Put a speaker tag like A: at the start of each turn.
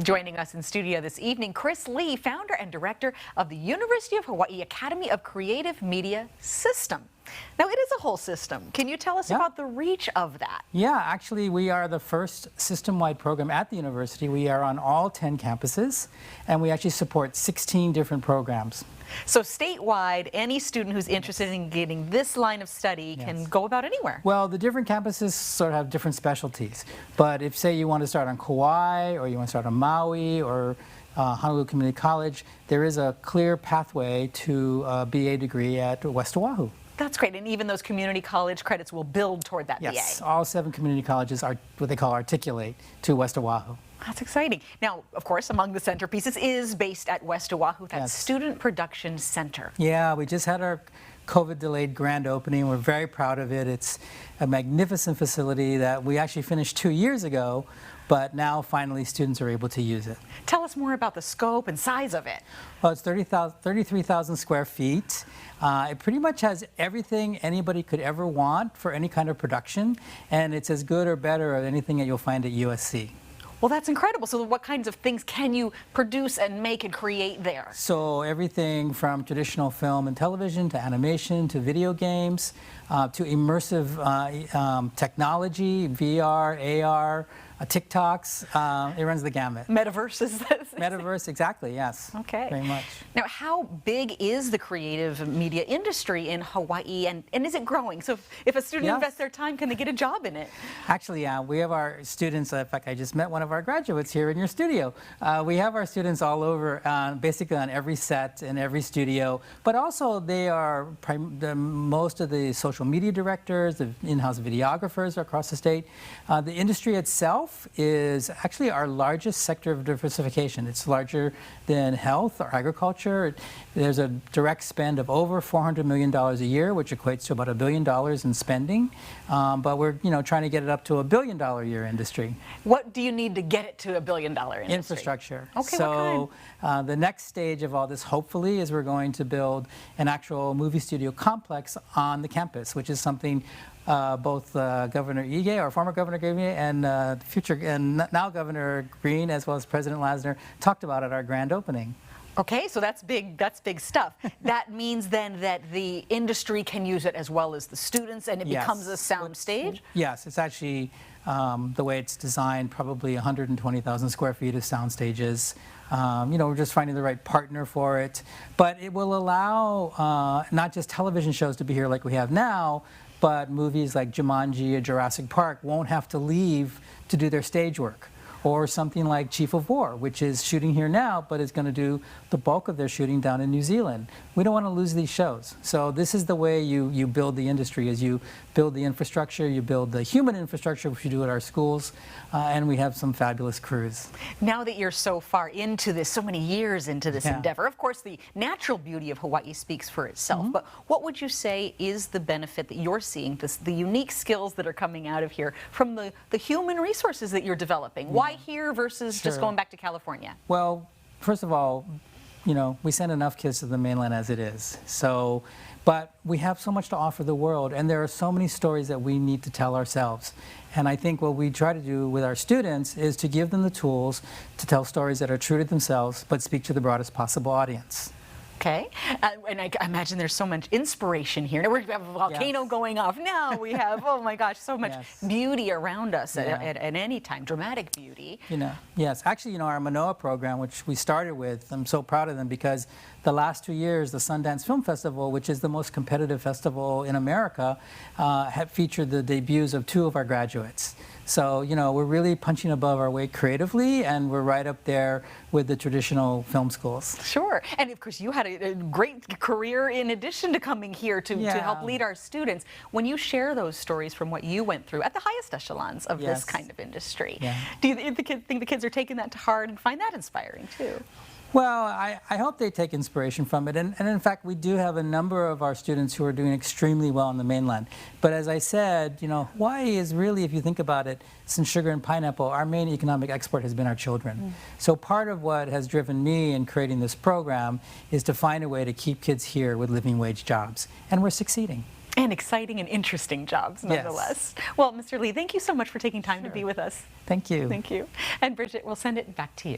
A: Joining us in studio this evening, Chris Lee, founder and director of the University of Hawaii Academy of Creative Media System. Now, it is a whole system. Can you tell us about the reach of that?
B: Yeah, actually, we are the first system-wide program at the university. We are on all 10 campuses, and we actually support 16 different programs.
A: So statewide, any student who's interested in getting this line of study can go about anywhere.
B: Well, the different campuses sort of have different specialties. But if, say, you want to start on Kauai, or you want to start on Maui, or Honolulu Community College, there is a clear pathway to a BA degree at West Oahu.
A: That's great, and even those community college credits will build toward that BA.
B: Yes, all 7 community colleges are what they call articulate to West Oahu.
A: That's exciting. Now, of course, among the centerpieces is based at West Oahu, that Student Production Center.
B: Yeah, we just had our COVID-delayed grand opening. We're very proud of it. It's a magnificent facility that we actually finished 2 years ago, but now finally students are able to use it.
A: Tell us more about the scope and size of it.
B: Well, it's 33,000 square feet. It pretty much has everything anybody could ever want for any kind of production, and it's as good or better than anything that you'll find at USC.
A: Well, that's incredible. So what kinds of things can you produce and make and create there?
B: So everything from traditional film and television to animation to video games to immersive technology, VR, AR, TikToks, it runs the gamut.
A: Metaverse.
B: Metaverse, exactly, yes.
A: Okay.
B: Very much.
A: Now, how big is the creative media industry in Hawaii, and is it growing? So if a student invests their time, can they get a job in it?
B: Actually, yeah, we have our students, in fact, I just met one of our graduates here in your studio. We have our students all over, basically on every set in every studio, but also they are most of the social media directors, the in-house videographers across the state. The industry itself is actually our largest sector of diversification. It's larger than health or agriculture. There's a direct spend of over $400 million a year, which equates to about $1 billion in spending. But we're trying to get it up to $1 billion a year industry.
A: What do you need to get it to $1 billion industry?
B: Infrastructure.
A: Okay,
B: so the next stage of all this, hopefully, is we're going to build an actual movie studio complex on the campus, which is something both Governor Ige, our former Governor Ige, and future and now Governor Green, as well as President Lasner, talked about at our grand opening.
A: Okay, so that's big stuff. That means then that the industry can use it as well as the students, and it becomes a sound stage?
B: Yes, it's actually, the way it's designed, probably 120,000 square feet of sound stages. We're just finding the right partner for it. But it will allow not just television shows to be here like we have now, but movies like Jumanji or Jurassic Park won't have to leave to do their stage work. Or something like Chief of War, which is shooting here now, but is going to do the bulk of their shooting down in New Zealand. We don't want to lose these shows. So this is the way you build the industry, is you build the infrastructure, you build the human infrastructure, which we do at our schools, and we have some fabulous crews.
A: Now that you're so far into this, so many years into this endeavor, of course the natural beauty of Hawaii speaks for itself, but what would you say is the benefit that you're seeing, the unique skills that are coming out of here from the human resources that you're developing? Why here versus just going back to California?
B: Well, first of all, we send enough kids to the mainland as it is. So, but we have so much to offer the world, and there are so many stories that we need to tell ourselves. And I think what we try to do with our students is to give them the tools to tell stories that are true to themselves, but speak to the broadest possible audience.
A: Okay, and I imagine there's so much inspiration here. Now we have a volcano going off. Now we have, oh my gosh, so much beauty around us at any time, dramatic beauty.
B: Yes, actually, our Manoa program, which we started with, I'm so proud of them because the last 2 years, the Sundance Film Festival, which is the most competitive festival in America, had featured the debuts of 2 of our graduates. So, we're really punching above our weight creatively, and we're right up there with the traditional film schools.
A: Sure. And of course, you had a great career in addition to coming here to help lead our students. When you share those stories from what you went through at the highest echelons of this kind of industry, do you think the kids are taking that to heart and find that inspiring too?
B: Well, I hope they take inspiration from it. And in fact, we do have a number of our students who are doing extremely well on the mainland. But as I said, Hawaii is really, if you think about it, since sugar and pineapple, our main economic export has been our children. So part of what has driven me in creating this program is to find a way to keep kids here with living wage jobs. And we're succeeding.
A: And exciting and interesting jobs, nonetheless. Yes. Well, Mr. Lee, thank you so much for taking time to be with us.
B: Thank you.
A: Thank you. And Bridget, we'll send it back to you.